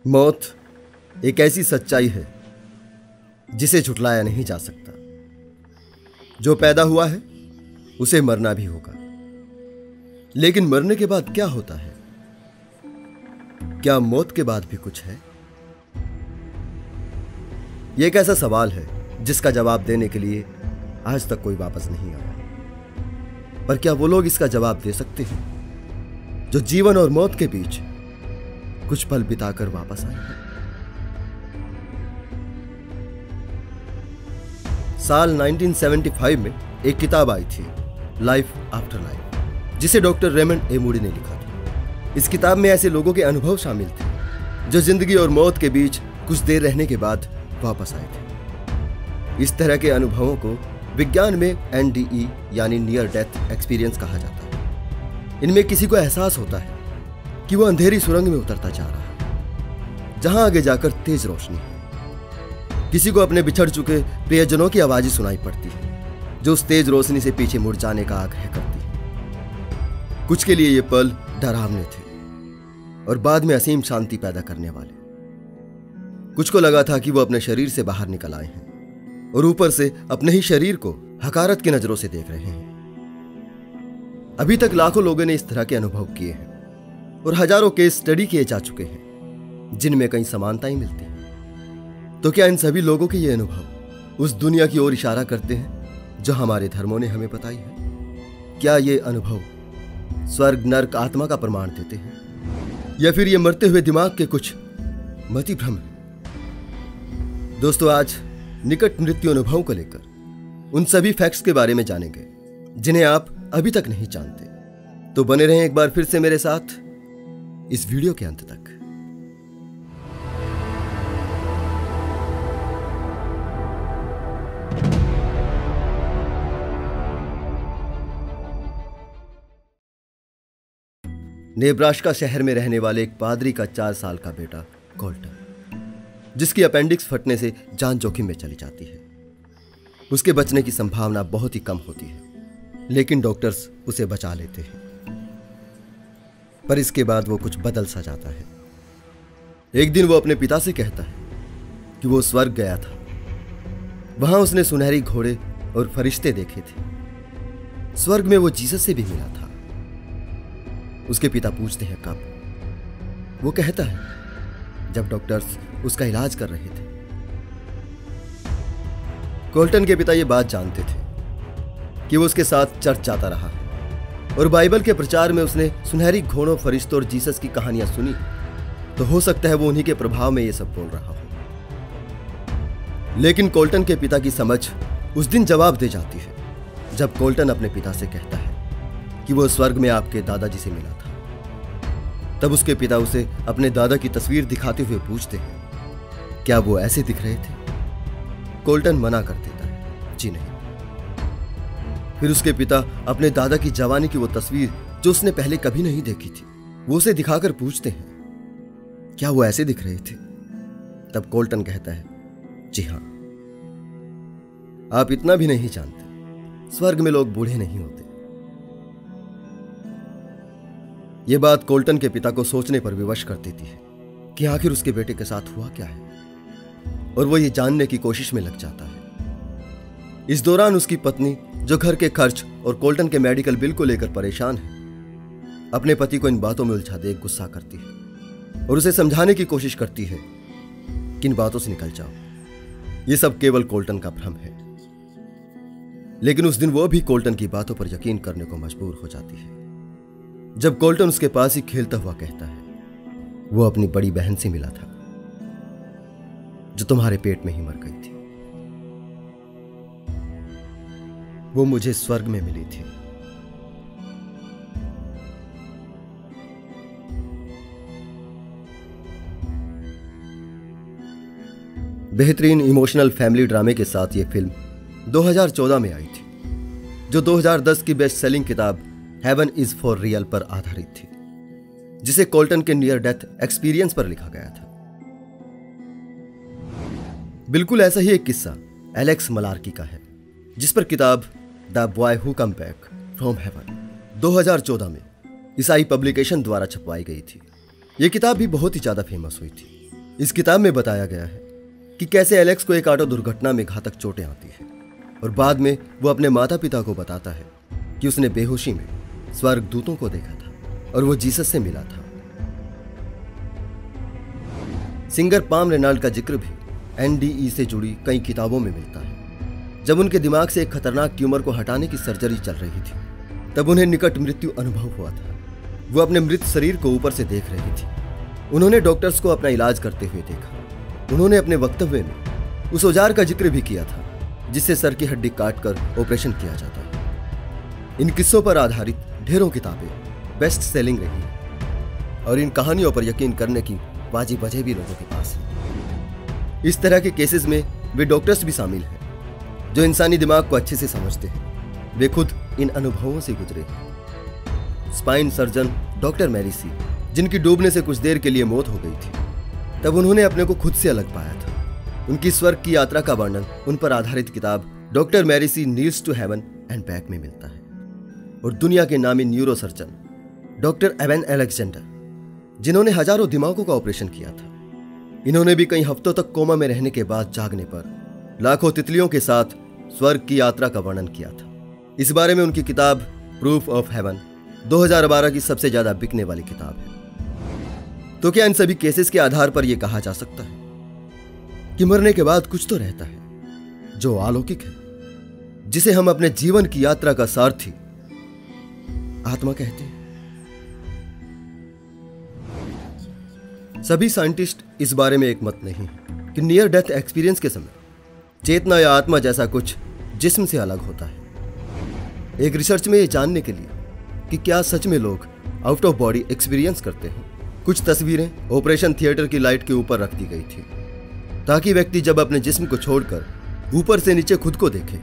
मौत एक ऐसी सच्चाई है जिसे झुठलाया नहीं जा सकता। जो पैदा हुआ है उसे मरना भी होगा, लेकिन मरने के बाद क्या होता है? क्या मौत के बाद भी कुछ है? यह एक ऐसा सवाल है जिसका जवाब देने के लिए आज तक कोई वापस नहीं आया। पर क्या वो लोग इसका जवाब दे सकते हैं जो जीवन और मौत के बीच कुछ पल बिताकर वापस आए हैं? साल 1975 में एक किताब आई थी, लाइफ आफ्टर लाइफ, जिसे डॉक्टर रेमंड ए मूडी ने लिखा था। इस किताब में ऐसे लोगों के अनुभव शामिल थे जो जिंदगी और मौत के बीच कुछ देर रहने के बाद वापस आए थे। इस तरह के अनुभवों को विज्ञान में NDE यानी नियर डेथ एक्सपीरियंस कहा जाता है। इनमें किसी को एहसास होता है कि वो अंधेरी सुरंग में उतरता जा रहा है जहां आगे जाकर तेज रोशनी है। किसी को अपने बिछड़ चुके प्रियजनों की आवाज़ें सुनाई पड़ती है जो उस तेज रोशनी से पीछे मुड़ जाने का आग्रह करती है। कुछ के लिए ये पल डरावने थे और बाद में असीम शांति पैदा करने वाले। कुछ को लगा था कि वो अपने शरीर से बाहर निकल आए हैं और ऊपर से अपने ही शरीर को हकारत की नजरों से देख रहे हैं। अभी तक लाखों लोगों ने इस तरह के अनुभव किए हैं और हजारों केस स्टडी किए जा चुके हैं जिनमें कई समानताएं मिलती हैं। तो क्या इन सभी लोगों के ये अनुभव उस दुनिया की ओर इशारा करते हैं जो हमारे धर्मों ने हमें बताई है? क्या ये अनुभव स्वर्ग नर्क आत्मा का प्रमाण देते हैं या फिर ये मरते हुए दिमाग के कुछ मति भ्रम है? दोस्तों, आज निकट मृत्यु अनुभव को लेकर उन सभी फैक्ट्स के बारे में जानेंगे जिन्हें आप अभी तक नहीं जानते। तो बने रहें एक बार फिर से मेरे साथ इस वीडियो के अंत तक। नेब्रास्का शहर में रहने वाले एक पादरी का 4 साल का बेटा कोल्टन, जिसकी अपेंडिक्स फटने से जान जोखिम में चली जाती है। उसके बचने की संभावना बहुत ही कम होती है, लेकिन डॉक्टर्स उसे बचा लेते हैं। पर इसके बाद वो कुछ बदल सा जाता है। एक दिन वो अपने पिता से कहता है कि वो स्वर्ग गया था। वहां उसने सुनहरी घोड़े और फरिश्ते देखे थे। स्वर्ग में वो जीसस से भी मिला था। उसके पिता पूछते हैं कब? वो कहता है जब डॉक्टर्स उसका इलाज कर रहे थे। कोल्टन के पिता ये बात जानते थे कि वो उसके साथ चर्च जाता रहा है और बाइबल के प्रचार में उसने सुनहरी घोड़ों, फरिश्तों और जीसस की कहानियां सुनी। तो हो सकता है वो उन्हीं के प्रभाव में ये सब बोल रहा हो। लेकिन कोल्टन के पिता की समझ उस दिन जवाब दे जाती है जब कोल्टन अपने पिता से कहता है कि वो स्वर्ग में आपके दादाजी से मिला था। तब उसके पिता उसे अपने दादा की तस्वीर दिखाते हुए पूछते हैं, क्या वो ऐसे दिख रहे थे? कोल्टन मना कर देता है, जी नहीं। फिर उसके पिता अपने दादा की जवानी की वो तस्वीर जो उसने पहले कभी नहीं देखी थी, वो उसे दिखाकर पूछते हैं, क्या वो ऐसे दिख रहे थे? तब कोल्टन कहता है, जी हां। आप इतना भी नहीं जानते, स्वर्ग में लोग बूढ़े नहीं होते। यह बात कोल्टन के पिता को सोचने पर विवश कर देती है कि आखिर उसके बेटे के साथ हुआ क्या है, और वो ये जानने की कोशिश में लग जाता है। इस दौरान उसकी पत्नी, जो घर के खर्च और कोल्टन के मेडिकल बिल को लेकर परेशान है, अपने पति को इन बातों में उलझा दे गुस्सा करती है और उसे समझाने की कोशिश करती है कि इन बातों से निकल जाओ, ये सब केवल कोल्टन का भ्रम है। लेकिन उस दिन वो भी कोल्टन की बातों पर यकीन करने को मजबूर हो जाती है जब कोल्टन उसके पास ही खेलता हुआ कहता है, वो अपनी बड़ी बहन से मिला था जो तुम्हारे पेट में ही मर गई थी। वो मुझे स्वर्ग में मिली थी। बेहतरीन इमोशनल फैमिली ड्रामे के साथ यह फिल्म 2014 में आई थी, जो 2010 की बेस्ट सेलिंग किताब हेवन इज फॉर रियल पर आधारित थी, जिसे कोल्टन के नियर डेथ एक्सपीरियंस पर लिखा गया था। बिल्कुल ऐसा ही एक किस्सा एलेक्स मलार्की का है, जिस पर किताब the boy who come back from heaven 2014 में ईसाई पब्लिकेशन द्वारा छपवाई गई थी। यह किताब भी बहुत ही ज्यादा फेमस हुई थी इस किताब में बताया गया है कि कैसे एलेक्स को एक ऑटो दुर्घटना में घातक चोटें आती हैं और बाद में वो अपने माता पिता को बताता है कि उसने बेहोशी में स्वर्गदूतों को देखा था और वो जीसस से मिला था। सिंगर पाम रेनाल्ड का जिक्र भी एनडीई से जुड़ी कई किताबों में मिलता है। जब उनके दिमाग से एक खतरनाक ट्यूमर को हटाने की सर्जरी चल रही थी तब उन्हें निकट मृत्यु अनुभव हुआ था। वो अपने मृत शरीर को ऊपर से देख रही थी। उन्होंने डॉक्टर्स को अपना इलाज करते हुए देखा। उन्होंने अपने वक्तव्य में उस औजार का जिक्र भी किया था जिससे सर की हड्डी काटकर ऑपरेशन किया जाता है। इन किस्सों पर आधारित ढेरों किताबें बेस्ट सेलिंग रही हैं और इन कहानियों पर यकीन करने की बाजी बजे भी लोगों के पास है। इस तरह के केसेस में वे डॉक्टर्स भी शामिल हैं जो इंसानी दिमाग को अच्छे से समझते हैं। वे खुद इन अनुभवों से गुजरे। स्पाइन सर्जन डॉक्टर मैरी सी, जिनकी डूबने से कुछ देर के लिए मौत हो गई थी, तब उन्होंने अपने को खुद से अलग पाया था। उनकी स्वर्ग की यात्रा का वर्णन उन पर आधारित किताब doctor Mary C needs to heaven and back में मिलता है। और दुनिया के नामी neuro surgeon doctor Eben Alexander, जिन्होंने हजारों दिमागों का ऑपरेशन किया था, इन्होंने भी कई हफ्तों तक कोमा में रहने के बाद जागने पर लाखों तितलियों के साथ स्वर्ग की यात्रा का वर्णन किया था। इस बारे में उनकी किताब प्रूफ ऑफ हेवन 2012 की सबसे ज्यादा बिकने वाली किताब है। तो क्या इन सभी केसेस के आधार पर यह कहा जा सकता है कि मरने के बाद कुछ तो रहता है जो अलौकिक है, जिसे हम अपने जीवन की यात्रा का सारथी आत्मा कहते हैं? सभी साइंटिस्ट इस बारे में एक मत नहीं है कि नियर डेथ एक्सपीरियंस के समय चेतना या आत्मा जैसा कुछ जिस्म से अलग होता है। एक रिसर्च में यह जानने के लिए कि क्या सच में लोग आउट ऑफ बॉडी एक्सपीरियंस करते हैं, कुछ तस्वीरें ऑपरेशन थिएटर की लाइट के ऊपर रख दी गई थी ताकि व्यक्ति जब अपने जिस्म को छोड़कर ऊपर से नीचे खुद को देखे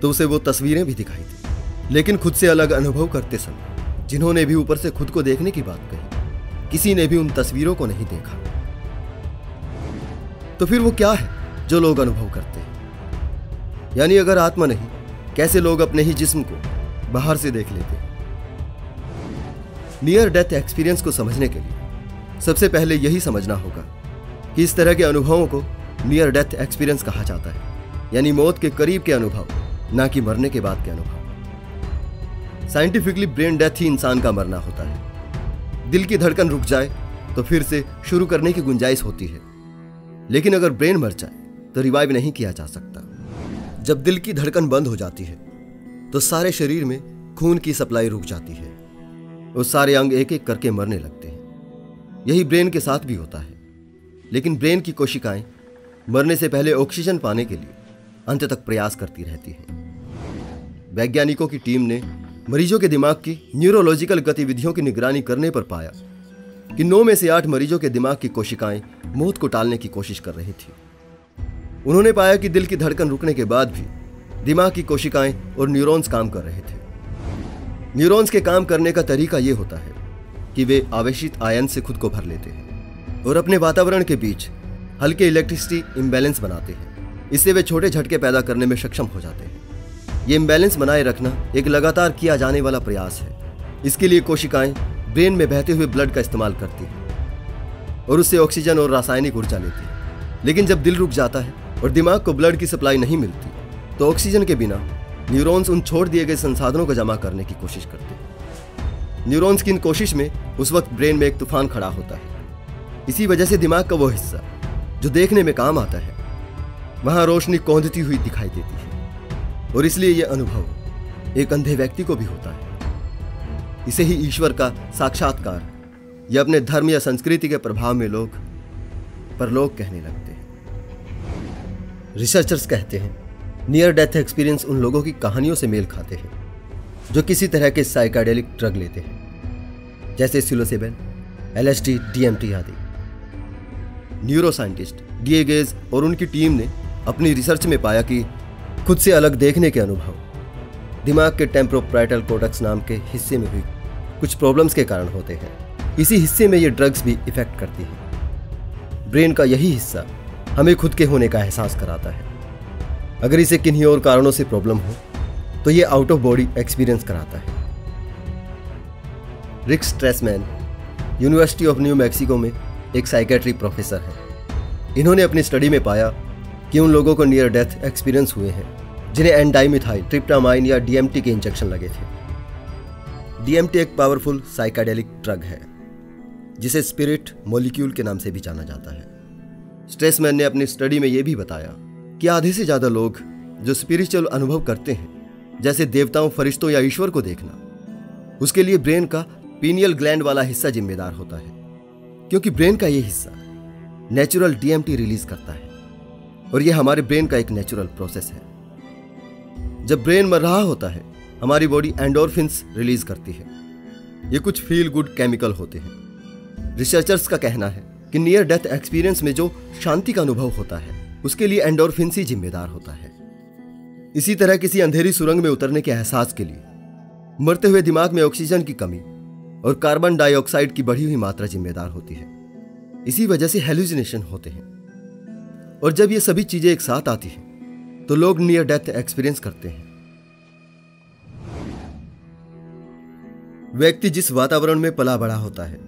तो उसे वो तस्वीरें भी दिखाई दी। लेकिन खुद से अलग अनुभव करते समय जिन्होंने भी ऊपर से खुद को देखने की बात कही, किसी ने भी उन तस्वीरों को नहीं देखा। तो फिर वो क्या है जो लोग अनुभव करते हैं? यानी अगर आत्मा नहीं, कैसे लोग अपने ही जिस्म को बाहर से देख लेते हैं? नियर डेथ एक्सपीरियंस को समझने के लिए सबसे पहले यही समझना होगा कि इस तरह के अनुभवों को नियर डेथ एक्सपीरियंस कहा जाता है, यानी मौत के करीब के अनुभव, ना कि मरने के बाद के अनुभव। साइंटिफिकली ब्रेन डेथ ही इंसान का मरना होता है। दिल की धड़कन रुक जाए तो फिर से शुरू करने की गुंजाइश होती है, लेकिन अगर ब्रेन मर जाए तो रिवाइव नहीं किया जा सकता। जब दिल की धड़कन बंद हो जाती है तो सारे शरीर में खून की सप्लाई रुक जाती है और सारे अंग एक एक करके मरने लगते हैं। यही ब्रेन के साथ भी होता है, लेकिन ब्रेन की कोशिकाएं मरने से पहले ऑक्सीजन पाने के लिए अंत तक प्रयास करती रहती हैं। वैज्ञानिकों की टीम ने मरीजों के दिमाग की न्यूरोलॉजिकल गतिविधियों की निगरानी करने पर पाया कि 9 में से 8 मरीजों के दिमाग की कोशिकाएं मौत को टालने की कोशिश कर रही थी। उन्होंने पाया कि दिल की धड़कन रुकने के बाद भी दिमाग की कोशिकाएं और न्यूरॉन्स काम कर रहे थे। न्यूरॉन्स के काम करने का तरीका यह होता है कि वे आवेशित आयन से खुद को भर लेते हैं और अपने वातावरण के बीच हल्के इलेक्ट्रिसिटी इम्बैलेंस बनाते हैं। इससे वे छोटे झटके पैदा करने में सक्षम हो जाते हैं। ये इम्बैलेंस बनाए रखना एक लगातार किया जाने वाला प्रयास है। इसके लिए कोशिकाएं ब्रेन में बहते हुए ब्लड का इस्तेमाल करती हैं और उससे ऑक्सीजन और रासायनिक ऊर्जा लेती है। लेकिन जब दिल रुक जाता है और दिमाग को ब्लड की सप्लाई नहीं मिलती तो ऑक्सीजन के बिना न्यूरॉन्स उन छोड़ दिए गए संसाधनों को जमा करने की कोशिश करते हैं। न्यूरॉन्स की इन कोशिश में उस वक्त ब्रेन में एक तूफान खड़ा होता है। इसी वजह से दिमाग का वो हिस्सा जो देखने में काम आता है, वहां रोशनी कौंधती हुई दिखाई देती है और इसलिए यह अनुभव एक अंधे व्यक्ति को भी होता है। इसे ही ईश्वर का साक्षात्कार या अपने धर्म या संस्कृति के प्रभाव में लोग परलोक कहने लगते हैं। रिसर्चर्स कहते हैं नियर डेथ एक्सपीरियंस उन लोगों की कहानियों से मेल खाते हैं जो किसी तरह के साइकाडेलिक ड्रग लेते हैं, जैसे सिलोसिबिन, LSD, DMT आदि। न्यूरो साइंटिस्ट डी गेज और उनकी टीम ने अपनी रिसर्च में पाया कि खुद से अलग देखने के अनुभव दिमाग के टेम्पोराइटल कोर्टेक्स नाम के हिस्से में हुई कुछ प्रॉब्लम्स के कारण होते हैं। इसी हिस्से में ये ड्रग्स भी इफेक्ट करती है। ब्रेन का यही हिस्सा हमें खुद के होने का एहसास कराता है। अगर इसे किन्हीं और कारणों से प्रॉब्लम हो तो ये आउट ऑफ बॉडी एक्सपीरियंस कराता है। रिक स्ट्रेसमैन यूनिवर्सिटी ऑफ न्यू मैक्सिको में एक साइकेट्री प्रोफेसर है। इन्होंने अपनी स्टडी में पाया कि उन लोगों को नियर डेथ एक्सपीरियंस हुए हैं जिन्हें एन डाइमिथाइल ट्रिप्टामाइन या डीएमटी के इंजेक्शन लगे थे। डीएमटी एक पावरफुल साइकाडेलिक ड्रग है जिसे स्पिरिट मॉलिक्यूल के नाम से भी जाना जाता है। स्ट्रेसमैन ने अपनी स्टडी में यह भी बताया कि आधे से ज्यादा लोग जो स्पिरिचुअल अनुभव करते हैं, जैसे देवताओं, फरिश्तों या ईश्वर को देखना, उसके लिए ब्रेन का पीनियल ग्लैंड वाला हिस्सा जिम्मेदार होता है, क्योंकि ब्रेन का यह हिस्सा नेचुरल डीएमटी रिलीज करता है और यह हमारे ब्रेन का एक नेचुरल प्रोसेस है। जब ब्रेन मर रहा होता है, हमारी बॉडी एंडोर्फिन्स रिलीज करती है। ये कुछ फील गुड केमिकल होते हैं। रिसर्चर्स का कहना है कि नियर डेथ एक्सपीरियंस में जो शांति का अनुभव होता है, उसके लिए एंडोर्फिन्स ही जिम्मेदार होता है। इसी तरह किसी अंधेरी सुरंग में उतरने के एहसास के लिए मरते हुए दिमाग में ऑक्सीजन की कमी और कार्बन डाइऑक्साइड की बढ़ी हुई मात्रा जिम्मेदार होती है। इसी वजह से हेलुसिनेशन होते हैं और जब ये सभी चीजें एक साथ आती हैं तो लोग नियर डेथ एक्सपीरियंस करते हैं। व्यक्ति जिस वातावरण में पला बड़ा होता है,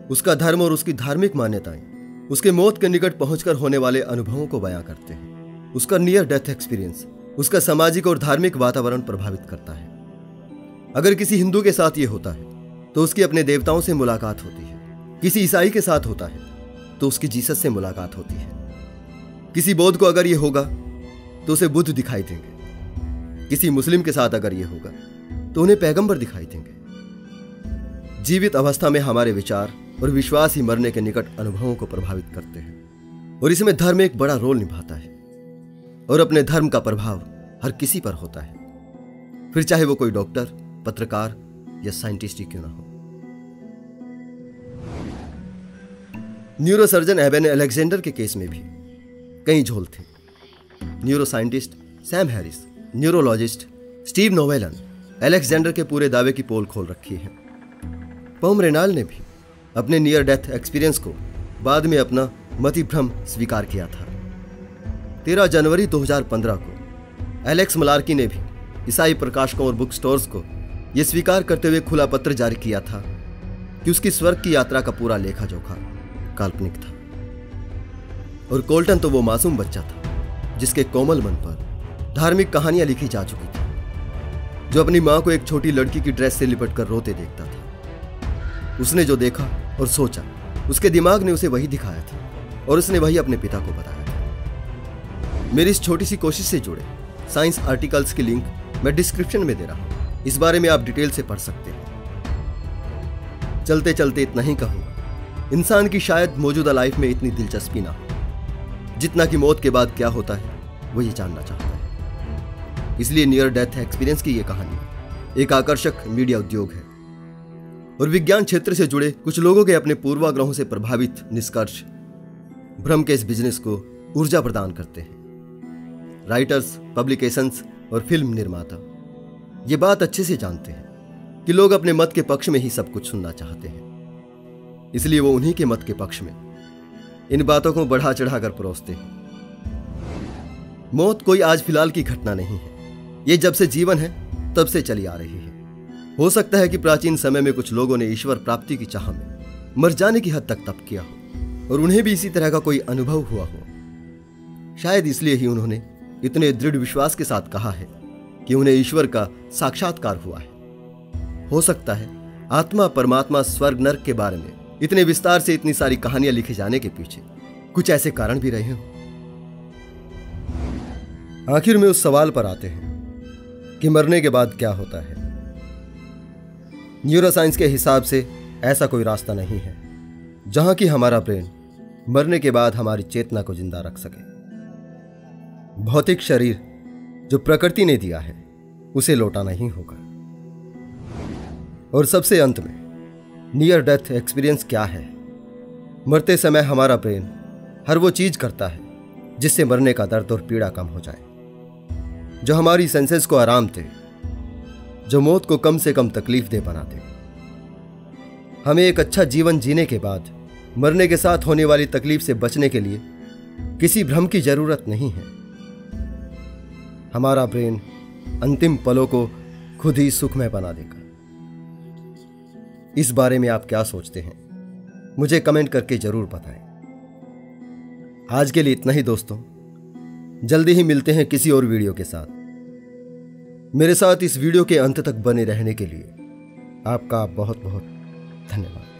उसका धर्म और उसकी धार्मिक मान्यताएं उसके मौत के निकट पहुंचकर होने वाले अनुभवों को बयां करते हैं। उसका नियर डेथ एक्सपीरियंस उसका सामाजिक और धार्मिक वातावरण प्रभावित करता है। अगर किसी हिंदू के साथ यह होता है तो उसकी अपने देवताओं से मुलाकात होती है। किसी ईसाई के साथ होता है तो उसकी जीसस से मुलाकात होती है। किसी बौद्ध को अगर यह होगा तो उसे बुद्ध दिखाई देंगे। किसी मुस्लिम के साथ अगर यह होगा तो उन्हें पैगंबर दिखाई देंगे। जीवित अवस्था में हमारे विचार और विश्वास ही मरने के निकट अनुभवों को प्रभावित करते हैं और इसमें धर्म एक बड़ा रोल निभाता है और अपने धर्म का प्रभाव हर किसी पर होता है, फिर चाहे वो कोई डॉक्टर, पत्रकार या साइंटिस्ट ही क्यों ना हो। न्यूरोसर्जन एबेन अलेक्जेंडर के केस में भी कई झोल थे। Neuro scientist Sam Harris, neurologist Steve Novella Alexander के पूरे दावे की पोल खोल रखी है। पॉम रेनाल ने भी अपने नियर डेथ एक्सपीरियंस को बाद में अपना मतिभ्रम स्वीकार किया था। 13 जनवरी 2015 को एलेक्स मलार्की ने भी ईसाई प्रकाशकों और बुक स्टोर्स को यह स्वीकार करते हुए खुला पत्र जारी किया था कि उसकी स्वर्ग की यात्रा का पूरा लेखा जोखा काल्पनिक था। और कोल्टन तो वो मासूम बच्चा था जिसके कोमल मन पर धार्मिक कहानियां लिखी जा चुकी थी, जो अपनी मां को एक छोटी लड़की की ड्रेस से लिपटकर रोते देखता था। उसने जो देखा और सोचा, उसके दिमाग ने उसे वही दिखाया था और उसने वही अपने पिता को बताया था। मेरी इस छोटी सी कोशिश से जुड़े साइंस आर्टिकल्स की लिंक मैं डिस्क्रिप्शन में दे रहा हूं। इस बारे में आप डिटेल से पढ़ सकते हैं। चलते चलते इतना ही कहूंगा, इंसान की शायद मौजूदा लाइफ में इतनी दिलचस्पी ना हो जितना कि मौत के बाद क्या होता है वो ये जानना चाहता है। इसलिए नियर डेथ एक्सपीरियंस की ये कहानी एक आकर्षक मीडिया उद्योग है और विज्ञान क्षेत्र से जुड़े कुछ लोगों के अपने पूर्वाग्रहों से प्रभावित निष्कर्ष भ्रम के इस बिजनेस को ऊर्जा प्रदान करते हैं। राइटर्स, पब्लिकेशंस और फिल्म निर्माता ये बात अच्छे से जानते हैं कि लोग अपने मत के पक्ष में ही सब कुछ सुनना चाहते हैं, इसलिए वो उन्हीं के मत के पक्ष में इन बातों को बढ़ा चढ़ाकर परोसते हैं। मौत कोई आज फिलहाल की घटना नहीं है, ये जब से जीवन है तब से चली आ रही है। हो सकता है कि प्राचीन समय में कुछ लोगों ने ईश्वर प्राप्ति की चाह में मर जाने की हद तक तप किया हो और उन्हें भी इसी तरह का कोई अनुभव हुआ हो। शायद इसलिए ही उन्होंने इतने दृढ़ विश्वास के साथ कहा है कि उन्हें ईश्वर का साक्षात्कार हुआ है। हो सकता है आत्मा, परमात्मा, स्वर्ग, नरक के बारे में इतने विस्तार से इतनी सारी कहानियां लिखे जाने के पीछे कुछ ऐसे कारण भी रहे हों। आखिर में उस सवाल पर आते हैं कि मरने के बाद क्या होता है। न्यूरोसाइंस के हिसाब से ऐसा कोई रास्ता नहीं है जहां कि हमारा ब्रेन मरने के बाद हमारी चेतना को जिंदा रख सके। भौतिक शरीर जो प्रकृति ने दिया है उसे लौटा नहीं होगा। और सबसे अंत में नियर डेथ एक्सपीरियंस क्या है? मरते समय हमारा ब्रेन हर वो चीज करता है जिससे मरने का दर्द और पीड़ा कम हो जाए, जो हमारी सेंसेस को आराम दे, जो मौत को कम से कम तकलीफ दे बना दे। हमें एक अच्छा जीवन जीने के बाद मरने के साथ होने वाली तकलीफ से बचने के लिए किसी भ्रम की जरूरत नहीं है। हमारा ब्रेन अंतिम पलों को खुद ही सुखमय बना देगा। इस बारे में आप क्या सोचते हैं? मुझे कमेंट करके जरूर बताएं। आज के लिए इतना ही दोस्तों। जल्दी ही मिलते हैं किसी और वीडियो के साथ। मेरे साथ इस वीडियो के अंत तक बने रहने के लिए आपका बहुत बहुत धन्यवाद।